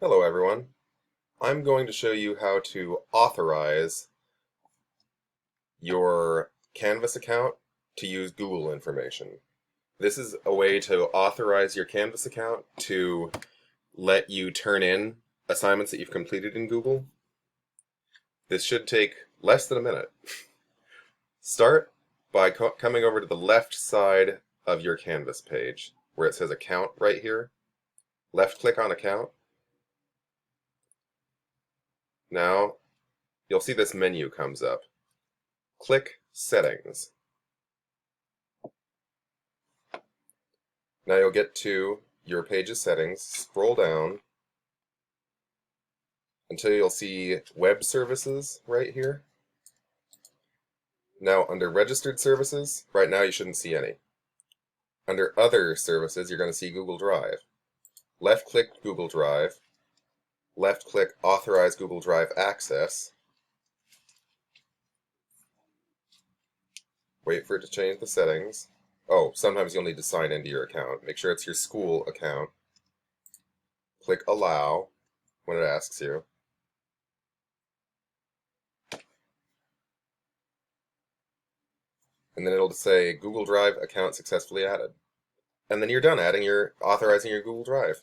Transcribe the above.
Hello everyone. I'm going to show you how to authorize your Canvas account to use Google information. This is a way to authorize your Canvas account to let you turn in assignments that you've completed in Google. This should take less than a minute. Start by coming over to the left side of your Canvas page where it says Account right here. Left click on Account. Now you'll see this menu comes up. Click Settings. Now you'll get to your page's settings, scroll down until you'll see Web Services right here. Now under Registered Services, right now you shouldn't see any. Under Other Services, you're going to see Google Drive. Left-click Google Drive, left-click Authorize Google Drive Access. Wait for it to change the settings. Oh, sometimes you'll need to sign into your account. Make sure it's your school account. Click Allow when it asks you. And then it'll say Google Drive account successfully added. And then you're done adding authorizing your Google Drive.